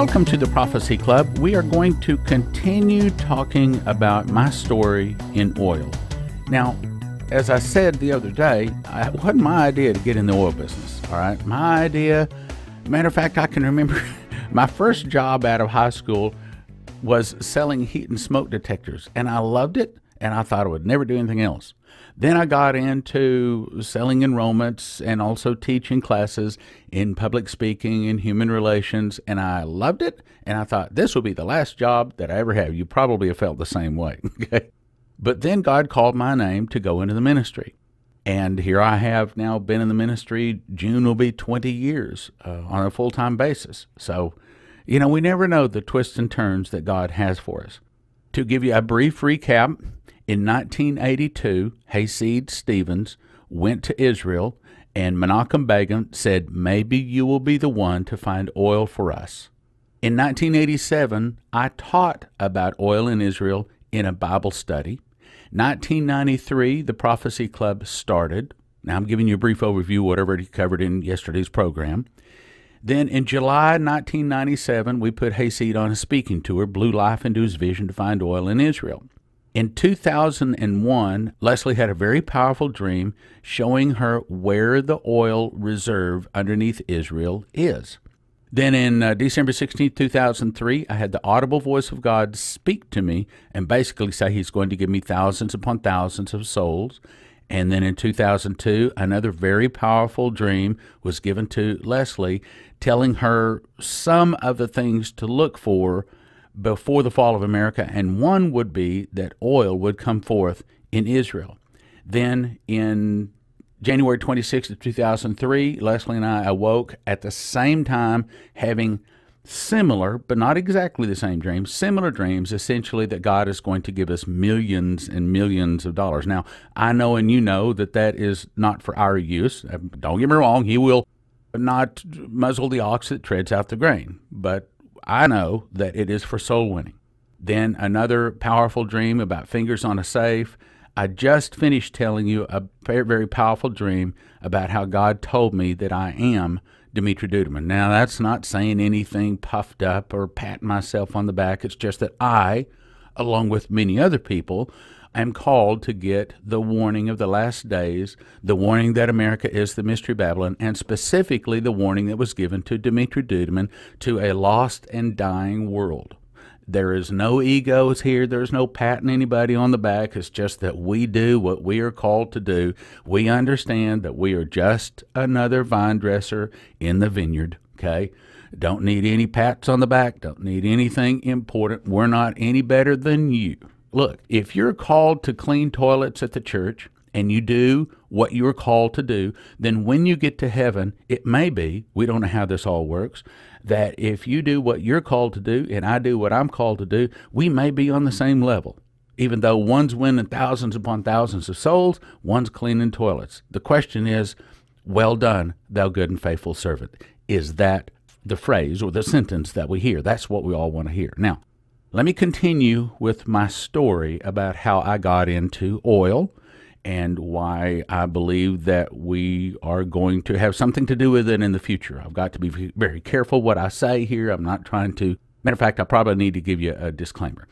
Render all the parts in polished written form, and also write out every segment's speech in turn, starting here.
Welcome to the Prophecy Club. We are going to continue talking about my story in oil. Now, as I said the other day, it wasn't my idea to get in the oil business, all right? My idea, matter of fact, I can remember my first job out of high school was selling heat and smoke detectors, and I loved it, and I thought I would never do anything else. Then I got into selling enrollments and also teaching classes in public speaking and human relations, and I loved it, and I thought this will be the last job that I ever have. You probably have felt the same way, okay? But then God called my name to go into the ministry, and here I have now been in the ministry. June will be 20 years on a full-time basis. So, you know, we never know the twists and turns that God has for us. To give you a brief recap, in 1982, Hayseed Stevens went to Israel, and Menachem Begin said, maybe you will be the one to find oil for us. In 1987, I taught about oil in Israel in a Bible study. 1993, the Prophecy Club started. Now, I'm giving you a brief overview, whatever you covered in yesterday's program. Then in July 1997, we put Hayseed on a speaking tour, blew life into his vision to find oil in Israel. In 2001, Leslie had a very powerful dream showing her where the oil reserve underneath Israel is. Then in December 16, 2003, I had the audible voice of God speak to me and basically say he's going to give me thousands upon thousands of souls. And then in 2002, another very powerful dream was given to Leslie, telling her some of the things to look for before the fall of America, and one would be that oil would come forth in Israel. Then in January 26th of 2003, Leslie and I awoke at the same time having similar, but not exactly the same dreams, similar dreams, essentially that God is going to give us millions and millions of dollars. Now, I know and you know that that is not for our use. Don't get me wrong, he will not muzzle the ox that treads out the grain, but I know that it is for soul winning. Then another powerful dream about fingers on a safe. I just finished telling you a very, very powerful dream about how God told me that I am Dimitri Duduman. Now, that's not saying anything puffed up or patting myself on the back. It's just that I, along with many other people, am called to get the warning of the last days, the warning that America is the Mystery Babylon, and specifically the warning that was given to Dimitri Duduman to a lost and dying world. There is no egos here. There's no patting anybody on the back. It's just that we do what we are called to do. We understand that we are just another vine dresser in the vineyard, okay? Don't need any pats on the back. Don't need anything important. We're not any better than you. Look, if you're called to clean toilets at the church and you do what you're called to do, then when you get to heaven, it may be, we don't know how this all works, that if you do what you're called to do and I do what I'm called to do, we may be on the same level. Even though one's winning thousands upon thousands of souls, one's cleaning toilets. The question is, well done, thou good and faithful servant. Is that the phrase or the sentence that we hear? That's what we all want to hear. Now, let me continue with my story about how I got into oil and why I believe that we are going to have something to do with it in the future. I've got to be very careful what I say here. I'm not trying to, matter of fact, I probably need to give you a disclaimer.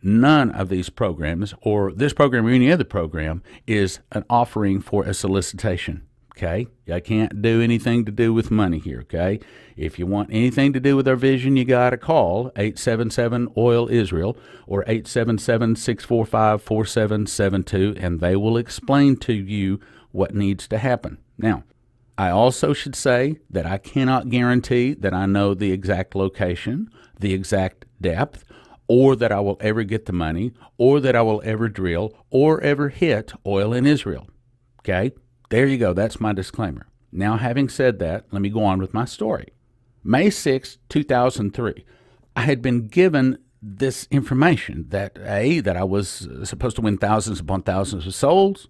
None of these programs, or this program or any other program, is an offering for a solicitation. Okay, I can't do anything to do with money here, okay? If you want anything to do with our vision, you got to call 877-OIL-ISRAEL or 877-645-4772, and they will explain to you what needs to happen. Now, I also should say that I cannot guarantee that I know the exact location, the exact depth, or that I will ever get the money, or that I will ever drill, or ever hit oil in Israel, okay? There you go. That's my disclaimer. Now, having said that, let me go on with my story. May 6, 2003, I had been given this information that I was supposed to win thousands upon thousands of souls,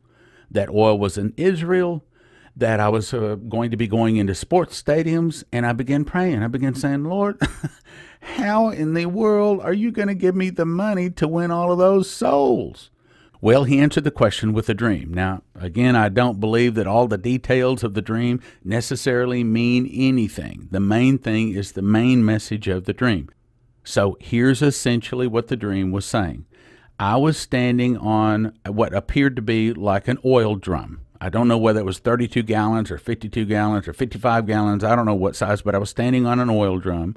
that oil was in Israel, that I was going to be going into sports stadiums, and I began praying. I began saying, Lord, how in the world are you going to give me the money to win all of those souls? Well, he answered the question with a dream. Now, again, I don't believe that all the details of the dream necessarily mean anything. The main thing is the main message of the dream. So here's essentially what the dream was saying. I was standing on what appeared to be like an oil drum. I don't know whether it was 32 gallons or 52 gallons or 55 gallons. I don't know what size, but I was standing on an oil drum.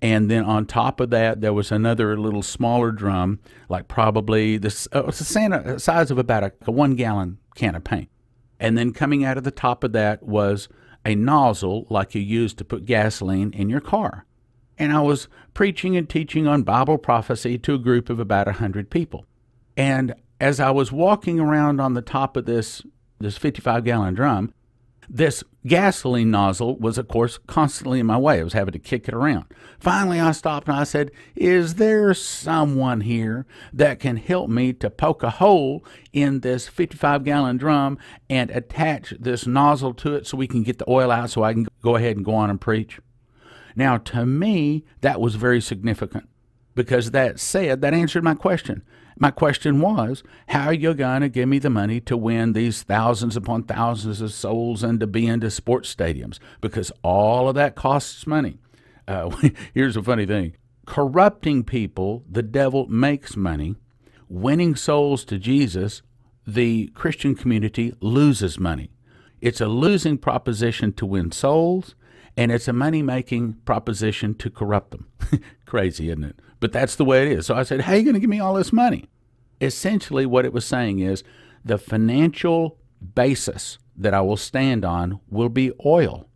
And then on top of that, there was another little smaller drum, like probably the size of about a 1 gallon can of paint. And then coming out of the top of that was a nozzle like you use to put gasoline in your car. And I was preaching and teaching on Bible prophecy to a group of about 100 people. And as I was walking around on the top of this 55-gallon drum, this gasoline nozzle was, of course, constantly in my way. I was having to kick it around. Finally, I stopped and I said, is there someone here that can help me to poke a hole in this 55-gallon drum and attach this nozzle to it so we can get the oil out so I can go ahead and go on and preach? Now, to me, that was very significant because that answered my question. My question was, how are you going to give me the money to win these thousands upon thousands of souls and to be into sports stadiums? Because all of that costs money. Here's a funny thing. Corrupting people, the devil makes money. Winning souls to Jesus, the Christian community loses money. It's a losing proposition to win souls, and it's a money-making proposition to corrupt them. Crazy, isn't it? But that's the way it is. So I said, how are you going to give me all this money? Essentially, what it was saying is the financial basis that I will stand on will be oil,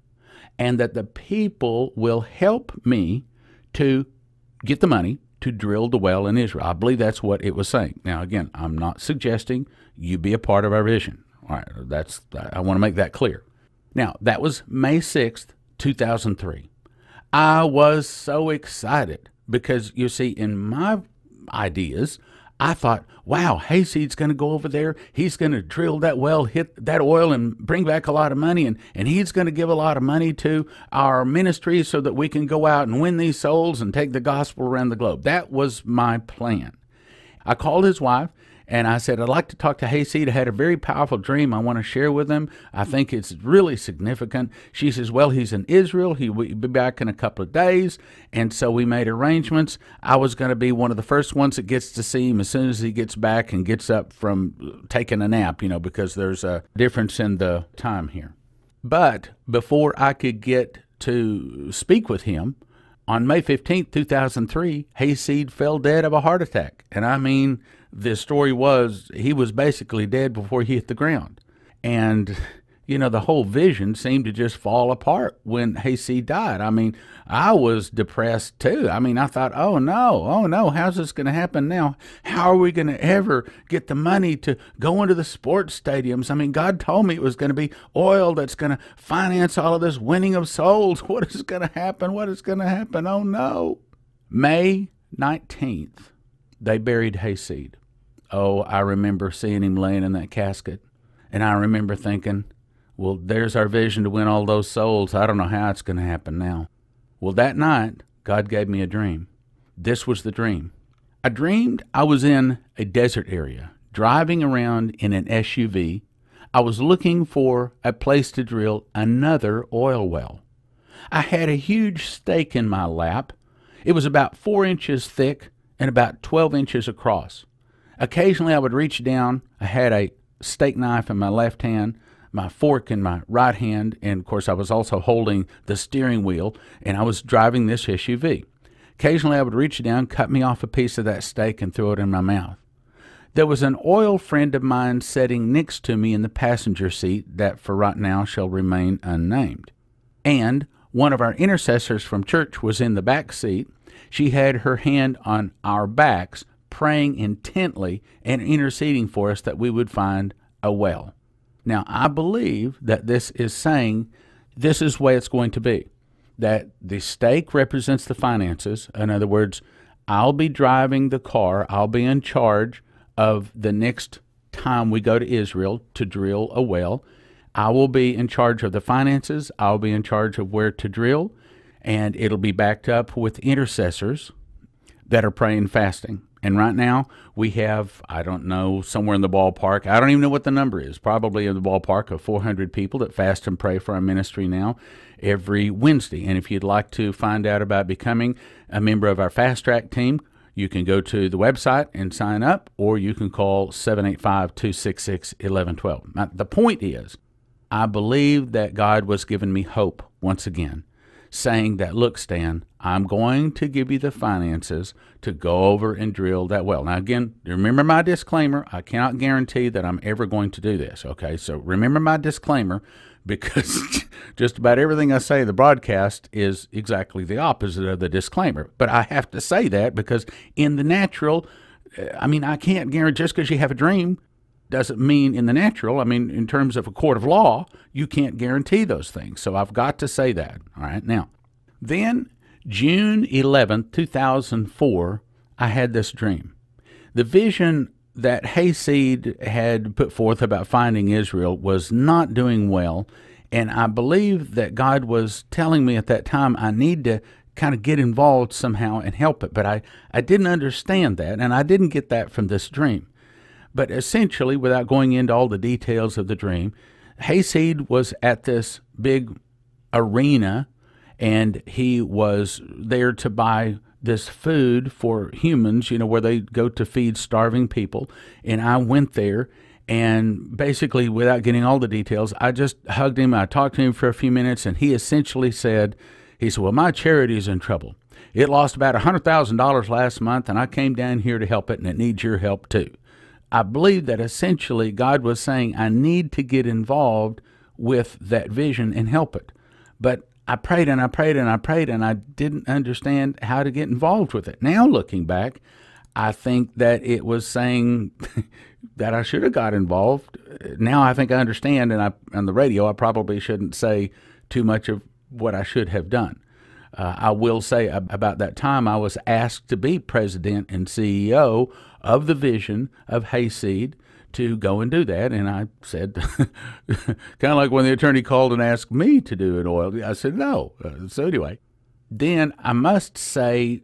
and that the people will help me to get the money to drill the well in Israel. I believe that's what it was saying. Now, again, I'm not suggesting you be a part of our vision. All right, I want to make that clear. Now, that was May 6th, 2003. I was so excited because, you see, in my ideas, I thought, wow, Hayseed's going to go over there. He's going to drill that well, hit that oil, and bring back a lot of money. And he's going to give a lot of money to our ministry so that we can go out and win these souls and take the gospel around the globe. That was my plan. I called his wife, and I said, I'd like to talk to Hayseed. I had a very powerful dream I want to share with him. I think it's really significant. She says, well, he's in Israel. He will be back in a couple of days. And so we made arrangements. I was going to be one of the first ones that gets to see him as soon as he gets back and gets up from taking a nap, because there's a difference in the time here. But before I could get to speak with him, on May 15th, 2003, Hayseed fell dead of a heart attack. And I mean, the story was he was basically dead before he hit the ground. And, the whole vision seemed to just fall apart when Hayseed died. I mean, I was depressed too. I mean, I thought, oh no, how's this going to happen now? How are we going to ever get the money to go into the sports stadiums? I mean, God told me it was going to be oil that's going to finance all of this winning of souls. What is going to happen? What is going to happen? Oh no. May 19th, they buried Hayseed. Oh, I remember seeing him laying in that casket. And I remember thinking, well, there's our vision to win all those souls. I don't know how it's going to happen now. Well, that night, God gave me a dream. This was the dream. I dreamed I was in a desert area, driving around in an SUV. I was looking for a place to drill another oil well. I had a huge stake in my lap. It was about 4 inches thick and about 12 inches across. Occasionally, I would reach down. I had a steak knife in my left hand, my fork in my right hand, and, of course, I was also holding the steering wheel, and I was driving this SUV. Occasionally, I would reach down, cut me off a piece of that steak, and throw it in my mouth. There was an oil friend of mine sitting next to me in the passenger seat that, for right now, shall remain unnamed. And one of our intercessors from church was in the back seat. She had her hand on our backs, praying intently and interceding for us that we would find a well. Now, I believe that this is saying this is the way it's going to be, that the stake represents the finances. In other words, I'll be driving the car. I'll be in charge of the next time we go to Israel to drill a well. I will be in charge of the finances. I'll be in charge of where to drill, and it'll be backed up with intercessors that are praying and fasting. And right now we have, I don't know, somewhere in the ballpark, I don't even know what the number is, probably in the ballpark of 400 people that fast and pray for our ministry now every Wednesday. And if you'd like to find out about becoming a member of our Fast Track team, you can go to the website and sign up, or you can call 785-266-1112. Now, the point is, I believe that God was giving me hope once again, saying that, look, Stan, I'm going to give you the finances to go over and drill that well. Now, again, remember my disclaimer. I cannot guarantee that I'm ever going to do this, okay? So remember my disclaimer, because just about everything I say in the broadcast is exactly the opposite of the disclaimer. But I have to say that because in the natural, I can't guarantee, just because you have a dream doesn't mean in the natural, in terms of a court of law, you can't guarantee those things. So I've got to say that. All right. Now, then June 11th, 2004, I had this dream. The vision that Hayseed had put forth about finding Israel was not doing well. And I believe that God was telling me at that time I need to kind of get involved somehow and help it. But I didn't understand that, and I didn't get that from this dream. But essentially, without going into all the details of the dream, Hayseed was at this big arena, and he was there to buy this food for humans, where they go to feed starving people. And I went there, and basically, without getting all the details, I just hugged him. I talked to him for a few minutes, and he essentially said, well, my charity's in trouble. It lost about $100,000 last month, and I came down here to help it, and it needs your help too. I believe that essentially God was saying I need to get involved with that vision and help it. But I prayed and I prayed and I prayed, and I didn't understand how to get involved with it. Now, looking back, I think that it was saying that I should have got involved. Now I think I understand, and on the radio I probably shouldn't say too much of what I should have done. I will say about that time I was asked to be president and CEO of the vision of Hayseed to go and do that. And I said, kind of like when the attorney called and asked me to do an oil, I said no. So anyway, then I must say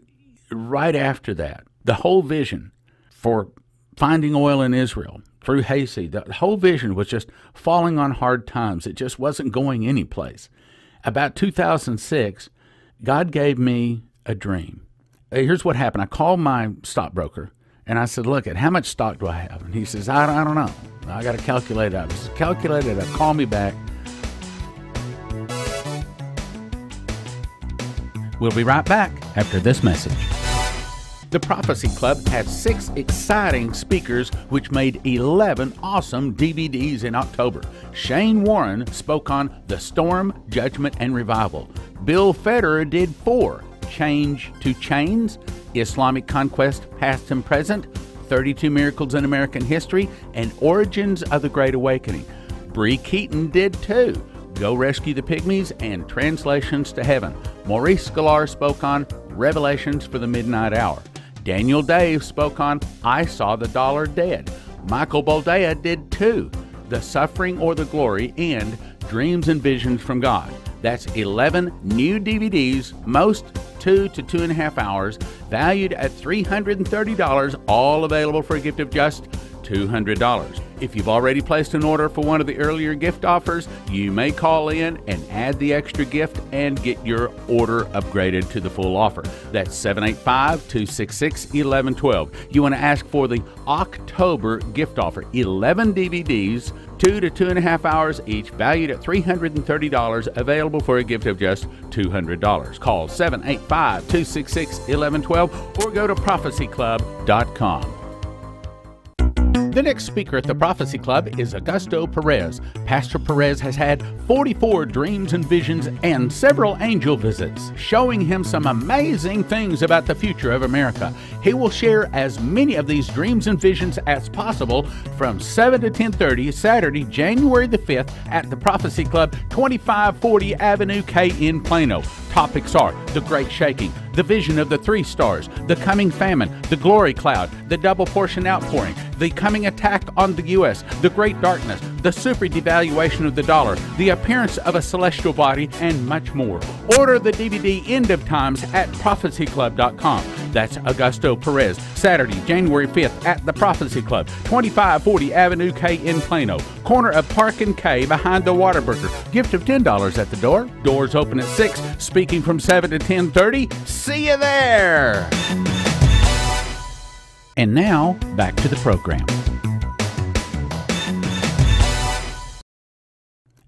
right after that, the whole vision for finding oil in Israel through Hayseed, the whole vision was just falling on hard times. It just wasn't going anyplace. About 2006, God gave me a dream. Here's what happened. I called my stockbroker, and I said, look, how much stock do I have? And he says, I don't know. I got to calculate it out. I said, calculate it out. Call me back. We'll be right back after this message. The Prophecy Club had 6 exciting speakers, which made 11 awesome DVDs in October. Shane Warren spoke on The Storm, Judgment, and Revival. Bill Federer did 4, Change to Chains, Islamic Conquest, Past and Present, 32 Miracles in American History, and Origins of the Great Awakening. Bree Keaton did 2, Go Rescue the Pygmies and Translations to Heaven. Maurice Sklar spoke on Revelations for the Midnight Hour. Daniel Dave spoke on I Saw the Dollar Dead. Michael Boldea did 2, The Suffering or the Glory, and Dreams and Visions from God. That's 11 new DVDs, most 2 to 2.5 hours, valued at $330, all available for a gift of just $200. If you've already placed an order for one of the earlier gift offers, you may call in and add the extra gift and get your order upgraded to the full offer. That's 785-266-1112. You want to ask for the October gift offer, 11 DVDs, 2 to 2.5 hours each, valued at $330, available for a gift of just $200. Call 785-266-1112 or go to prophecyclub.com. The next speaker at the Prophecy Club is Augusto Perez. Pastor Perez has had 44 dreams and visions and several angel visits, showing him some amazing things about the future of America. He will share as many of these dreams and visions as possible from 7 to 10:30 Saturday, January the 5th at the Prophecy Club, 2540 Avenue K in Plano. Topics are the Great Shaking, the vision of the 3 stars, the coming famine, the glory cloud, the double portion outpouring, the coming attack on the U.S., the Great Darkness, the super devaluation of the dollar, the appearance of a celestial body, and much more. Order the DVD End of Times at prophecyclub.com. That's Augusto Perez, Saturday, January 5th at the Prophecy Club, 2540 Avenue K in Plano, corner of Park and K behind the Whataburger. Gift of $10 at the door. Doors open at 6, speaking from 7 to 10:30. See you there! And now, back to the program.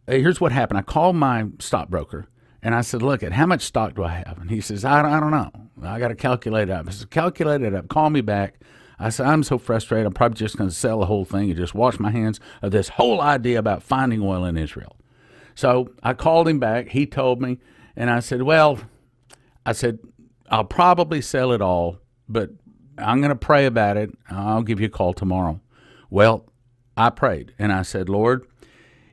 Here's what happened. I called my stockbroker, and I said, look, how much stock do I have? And he says, I don't know. I got to calculate it up. I said, calculate it up. Call me back. I said, I'm so frustrated. I'm probably just going to sell the whole thing and just wash my hands of this whole idea about finding oil in Israel. So I called him back. He told me, and I said, I'll probably sell it all, but I'm going to pray about it. I'll give you a call tomorrow. Well, I prayed, and I said, Lord,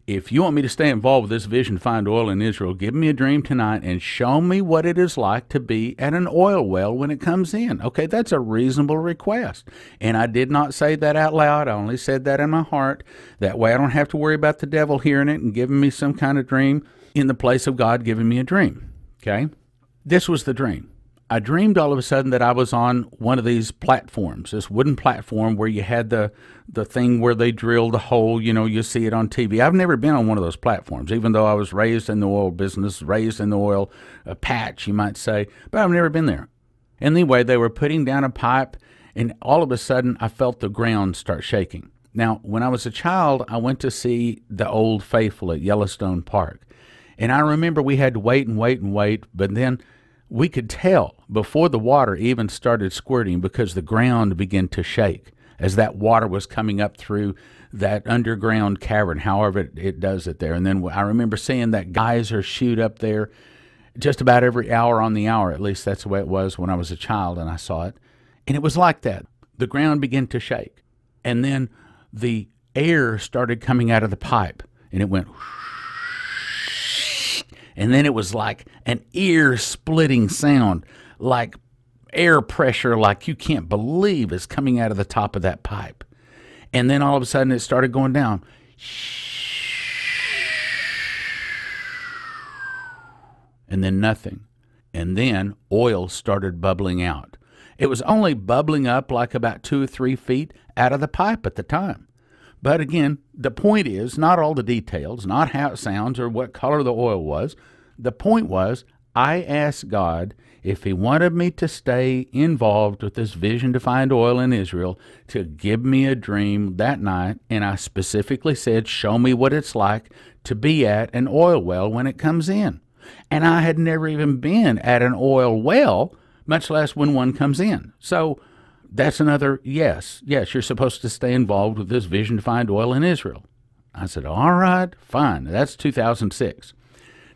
if you want me to stay involved with this vision to find oil in Israel, give me a dream tonight and show me what it is like to be at an oil well when it comes in. Okay, that's a reasonable request. And I did not say that out loud. I only said that in my heart. That way I don't have to worry about the devil hearing it and giving me some kind of dream in the place of God giving me a dream. Okay, this was the dream. I dreamed all of a sudden that I was on one of these platforms, this wooden platform where you had the thing where they drill the hole, you see it on TV. I've never been on one of those platforms, even though I was raised in the oil business, raised in the oil patch, you might say, but I've never been there. Anyway, they were putting down a pipe, and all of a sudden I felt the ground start shaking. Now, when I was a child, I went to see the Old Faithful at Yellowstone Park, and I remember we had to wait, but then we could tell before the water even started squirting because the ground began to shake as that water was coming up through that underground cavern, however it does it there. And then I remember seeing that geyser shoot up there just about every hour on the hour. At least that's the way it was when I was a child and I saw it. And it was like that. The ground began to shake. And then the air started coming out of the pipe, and it went whoosh. And then it was like an ear-splitting sound, like air pressure, like you can't believe is coming out of the top of that pipe. And then all of a sudden it started going down. And then nothing. And then oil started bubbling out. It was only bubbling up like about 2 or 3 feet out of the pipe at the time. But again, the point is not all the details, not how it sounds or what color the oil was. The point was, I asked God if he wanted me to stay involved with this vision to find oil in Israel, to give me a dream that night, and I specifically said, show me what it's like to be at an oil well when it comes in. And I had never even been at an oil well, much less when one comes in. So that's another yes, you're supposed to stay involved with this vision to find oil in Israel. I said, all right, fine. That's 2006.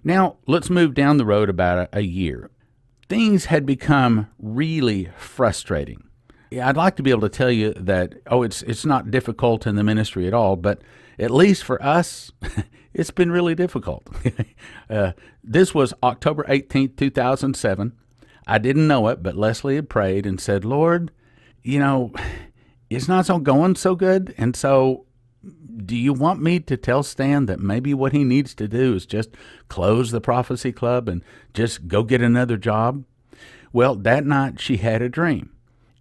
Now, let's move down the road about a year. Things had become really frustrating. I'd like to be able to tell you that, it's not difficult in the ministry at all, but at least for us, it's been really difficult. This was October 18th, 2007. I didn't know it, but Leslie had prayed and said, Lord, it's not going so good, and so do you want me to tell Stan that maybe what he needs to do is just close the Prophecy Club and just go get another job? Well, that night she had a dream,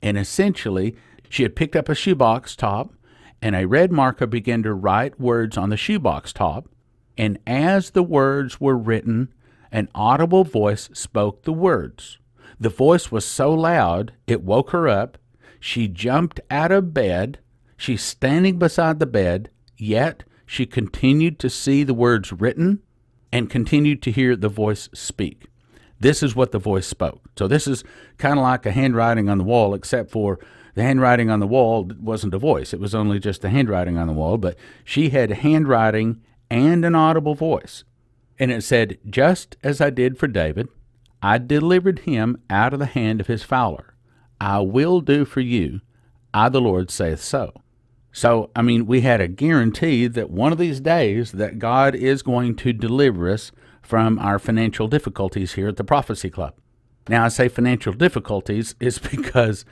and essentially she had picked up a shoebox top, and a red marker began to write words on the shoebox top, and as the words were written, an audible voice spoke the words. The voice was so loud, it woke her up. She jumped out of bed. She's standing beside the bed, yet she continued to see the words written and continued to hear the voice speak. This is what the voice spoke. So this is kind of like a handwriting on the wall, except for the handwriting on the wall wasn't a voice. It was only just the handwriting on the wall, but she had handwriting and an audible voice. And it said, just as I did for David, I delivered him out of the hand of his fowler. I will do for you, I the Lord saith so. So, we had a guarantee that one of these days that God is going to deliver us from our financial difficulties here at the Prophecy Club. Now, I say financial difficulties is because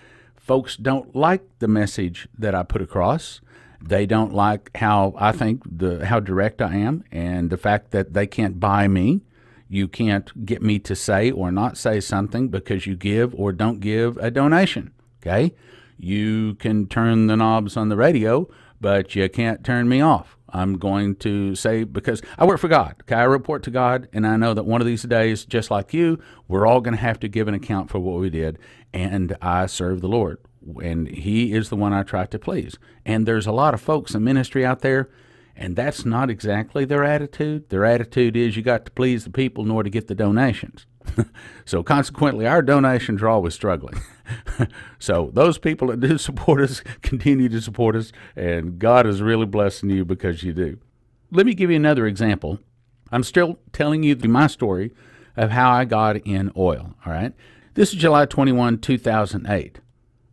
Folks don't like the message that I put across. They don't like how I think how direct I am, and the fact that they can't buy me. You can't get me to say or not say something because you give or don't give a donation. Okay? You can turn the knobs on the radio, but you can't turn me off. I'm going to say, because I work for God. Okay? I report to God, and I know that one of these days, just like you, we're all going to have to give an account for what we did, and I serve the Lord, and He is the one I try to please. And there's a lot of folks in ministry out there, and that's not exactly their attitude. Their attitude is you got to please the people in order to get the donations. So consequently, our donations are always struggling. So those people that do support us continue to support us, and God is really blessing you because you do. Let me give you another example. I'm still telling you my story of how I got in oil, all right? This is July 21, 2008.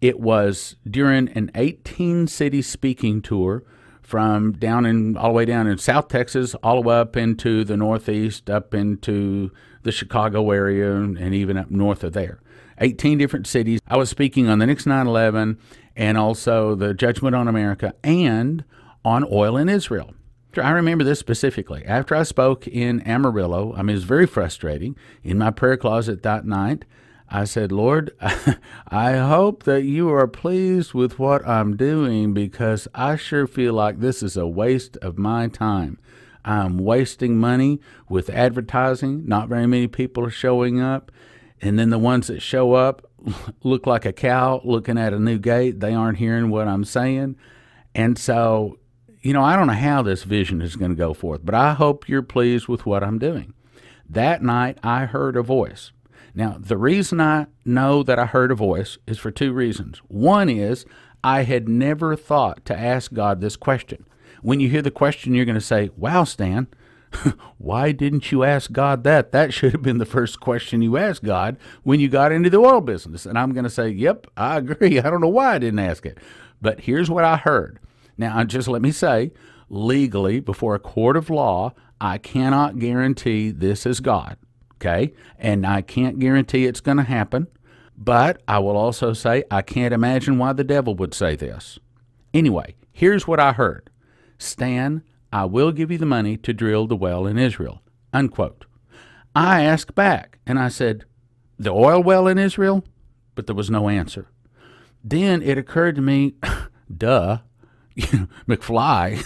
It was during an 18-city speaking tour from all the way down in South Texas, all the way up into the Northeast, up into the Chicago area, and even up north of there. 18 different cities. I was speaking on the next 9/11 and also the Judgment on America and on oil in Israel. I remember this specifically. After I spoke in Amarillo, it was very frustrating. In my prayer closet that night, I said, Lord, I hope that you are pleased with what I'm doing, because I sure feel like this is a waste of my time. I'm wasting money with advertising. Not very many people are showing up. And then the ones that show up look like a cow looking at a new gate. They aren't hearing what I'm saying. And so, I don't know how this vision is going to go forth, but I hope you're pleased with what I'm doing. That night, I heard a voice. Now, the reason I know that I heard a voice is for two reasons. One is I had never thought to ask God this question. When you hear the question, you're going to say, wow, Stan, why didn't you ask God that? That should have been the first question you asked God when you got into the oil business. And I'm going to say, yep, I agree. I don't know why I didn't ask it. But here's what I heard. Now, just let me say, legally, before a court of law, I cannot guarantee this is God. Okay, and I can't guarantee it's going to happen, but I will also say I can't imagine why the devil would say this. Anyway, here's what I heard. Stan, I will give you the money to drill the well in Israel, unquote. I asked back, and I said, the oil well in Israel? But there was no answer. Then it occurred to me, duh, McFly,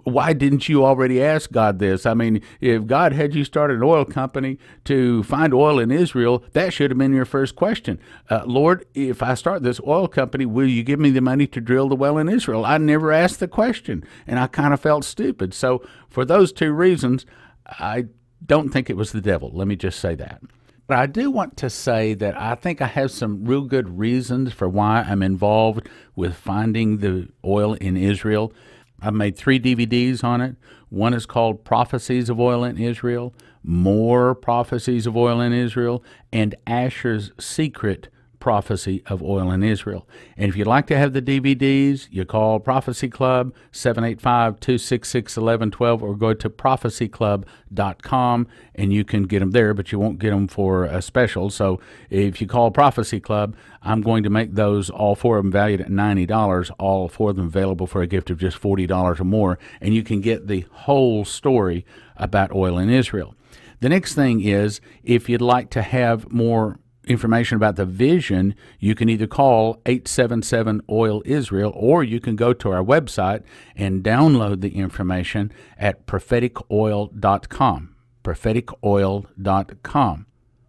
why didn't you already ask God this? If God had you start an oil company to find oil in Israel, that should have been your first question. Lord, if I start this oil company, will you give me the money to drill the well in Israel? I never asked the question, and I kind of felt stupid. So for those two reasons, I don't think it was the devil. Let me just say that. But I do want to say that I think I have some real good reasons for why I'm involved with finding the oil in Israel. I've made 3 DVDs on it. One is called Prophecies of Oil in Israel, More Prophecies of Oil in Israel, and Asher's Secret Prophecy of Oil in Israel. And if you'd like to have the DVDs, you call Prophecy Club, 785-266-1112, or go to prophecyclub.com, and you can get them there, but you won't get them for a special. So if you call Prophecy Club, I'm going to make those, all 4 of them valued at $90, all 4 of them available for a gift of just $40 or more, and you can get the whole story about oil in Israel. The next thing is, if you'd like to have more information about the vision, you can either call 877-OIL-ISRAEL, or you can go to our website and download the information at propheticoil.com. propheticoil.com.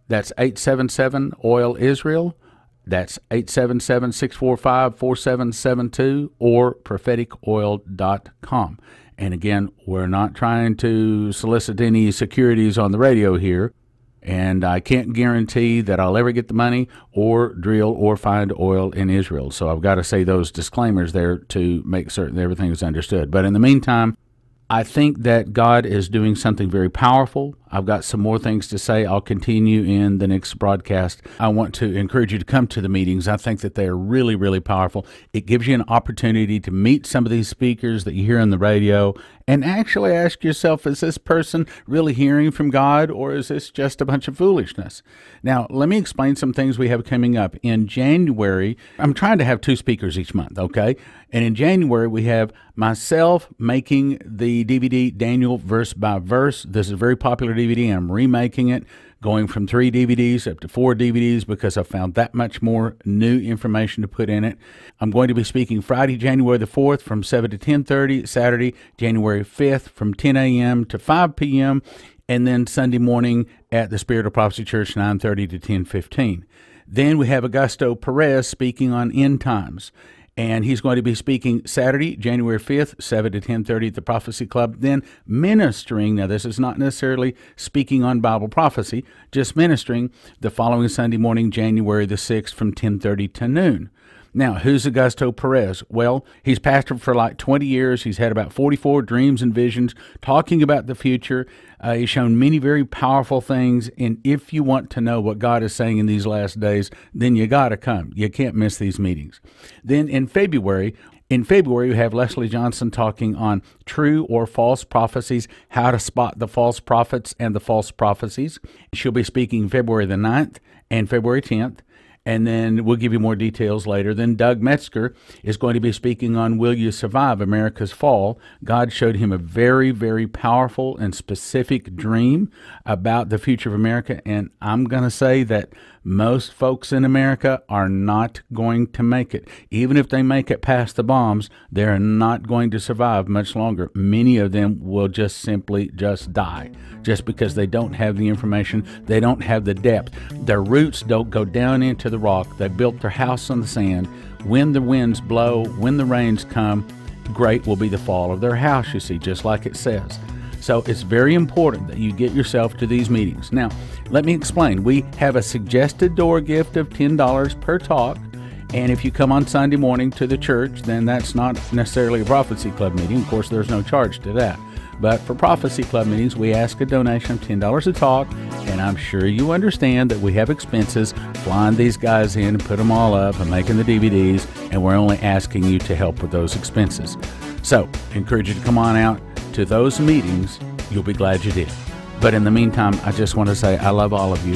That's 877-OIL-ISRAEL. That's 877-645-4772 or propheticoil.com. And again, we're not trying to solicit any securities on the radio here. And I can't guarantee that I'll ever get the money or drill or find oil in Israel. So I've got to say those disclaimers there to make certain that everything is understood. But in the meantime, I think that God is doing something very powerful. I've got some more things to say. I'll continue in the next broadcast. I want to encourage you to come to the meetings. I think that they are really, really powerful. It gives you an opportunity to meet some of these speakers that you hear on the radio and actually ask yourself, is this person really hearing from God, or is this just a bunch of foolishness? Now, let me explain some things we have coming up. In January, I'm trying to have 2 speakers each month, okay? And in January, we have myself making the DVD Daniel verse by verse. This is a very popular DVD. I'm remaking it, going from 3 DVDs up to 4 DVDs because I found that much more new information to put in it. I'm going to be speaking Friday, January the 4th from 7 to 10:30, Saturday, January 5th from 10 a.m. to 5 p.m., and then Sunday morning at the Spirit of Prophecy Church, 9:30 to 10:15. Then we have Augusto Perez speaking on end times. And he's going to be speaking Saturday, January 5th, 7 to 10:30 at the Prophecy Club. Then ministering, now this is not necessarily speaking on Bible prophecy, just ministering the following Sunday morning, January the 6th from 10:30 to noon. Now, who's Augusto Perez? Well, he's pastored for like 20 years. He's had about 44 dreams and visions talking about the future. He's shown many very powerful things. And if you want to know what God is saying in these last days, then you got to come. You can't miss these meetings. Then in February, we have Leslie Johnson talking on true or false prophecies, how to spot the false prophets and the false prophecies. She'll be speaking February the 9th and February 10th. And then we'll give you more details later. Then Doug Metzger is going to be speaking on Will You Survive America's Fall? God showed him a very, very powerful and specific dream about the future of America. And I'm going to say that most folks in America are not going to make it. Even if they make it past the bombs, they're not going to survive much longer. Many of them will just simply die just because they don't have the information. They don't have the depth. Their roots don't go down into the rock. They built their house on the sand. When the winds blow, when the rains come, great will be the fall of their house, you see, just like it says. So it's very important that you get yourself to these meetings. Now, let me explain. We have a suggested door gift of $10 per talk. And if you come on Sunday morning to the church, then that's not necessarily a Prophecy Club meeting. Of course, there's no charge to that. But for Prophecy Club meetings, we ask a donation of $10 a talk. And I'm sure you understand that we have expenses flying these guys in and put them all up and making the DVDs. And we're only asking you to help with those expenses. So, encourage you to come on out to those meetings. You'll be glad you did. But in the meantime, I just want to say I love all of you.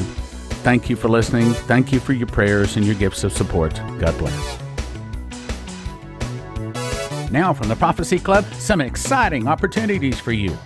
Thank you for listening. Thank you for your prayers and your gifts of support. God bless. Now from the Prophecy Club, some exciting opportunities for you.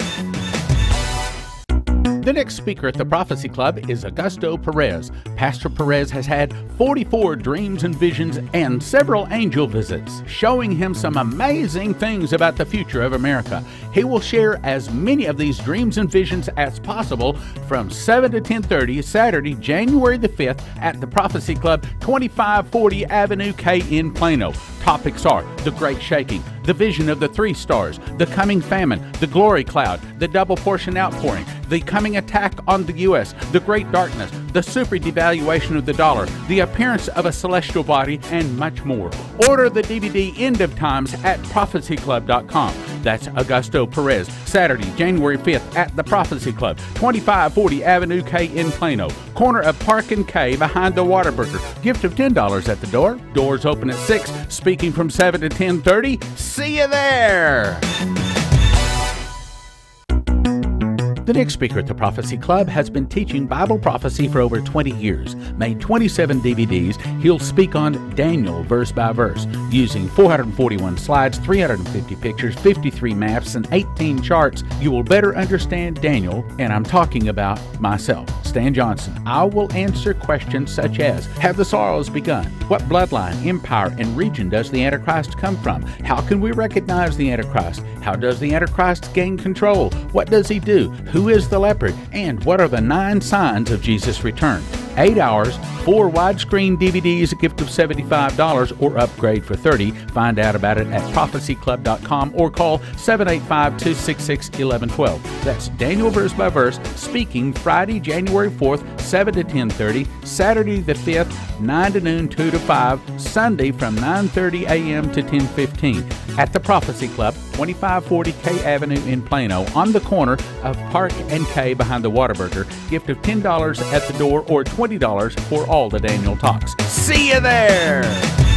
The next speaker at the Prophecy Club is Augusto Perez. Pastor Perez has had 44 dreams and visions and several angel visits, showing him some amazing things about the future of America. He will share as many of these dreams and visions as possible from 7 to 10:30 Saturday, January the 5th at the Prophecy Club, 2540 Avenue K in Plano. Topics are the Great Shaking, the vision of the 3 stars, the coming famine, the glory cloud, the double portion outpouring, the coming attack on the U.S., the great darkness, the super devaluation of the dollar, the appearance of a celestial body, and much more. Order the DVD End of Times at prophecyclub.com. That's Augusto Perez, Saturday, January 5th at the Prophecy Club, 2540 Avenue K in Plano, corner of Park and K behind the Whataburger. Gift of $10 at the door. Doors open at 6, speaking from 7 to 10:30. See you there! The next speaker at the Prophecy Club has been teaching Bible prophecy for over 20 years, made 27 DVDs. He'll speak on Daniel verse by verse, using 441 slides, 350 pictures, 53 maps, and 18 charts. You will better understand Daniel, and I'm talking about myself, Stan Johnson. I will answer questions such as, have the sorrows begun? What bloodline, empire, and region does the Antichrist come from? How can we recognize the Antichrist? How does the Antichrist gain control? What does he do? Who is the leopard? And what are the 9 signs of Jesus' return? 8 hours, 4 widescreen DVDs, a gift of $75 or upgrade for $30. Find out about it at prophecyclub.com or call 785-266-1112. That's Daniel verse by verse, speaking Friday, January 4th, 7 to 10:30, Saturday the 5th, 9 to noon, 2 to 5, Sunday from 9:30 a.m. to 10:15 at the Prophecy Club, 2540 K Avenue in Plano, on the corner of Park and K behind the Whataburger. Gift of $10 at the door or $20 for all the Daniel Talks. See you there!